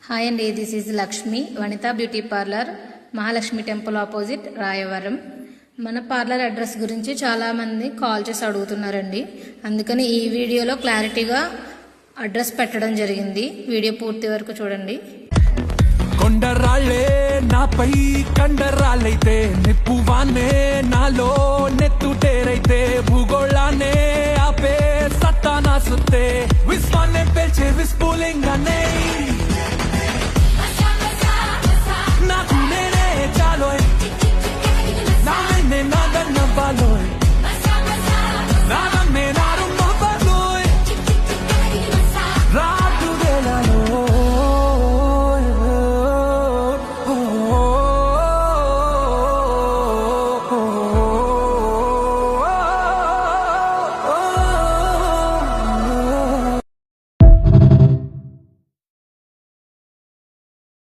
Hi అండి, this is Lakshmi, Vanitha beauty parlour, Mahalakshmi temple opposite, Rayavaram. మన parlour address గురించి చాలామంది కాల్ చేసి అడుగుతున్నారండి. అందుకని ఈ వీడియోలో క్లారిటీగా అడ్రస్ పెట్టడం జరిగింది. వీడియో పూర్తి వరకు చూడండి. కొండరాళ్ళే నాపై కండరాలైతే, నిప్పువానే నాలో నెత్తుటేరైతే, భూగోళానే ఆపే సత్తా నా సుత్తే, విశ్వాన్నే పేల్చే విస్ఫులింగానే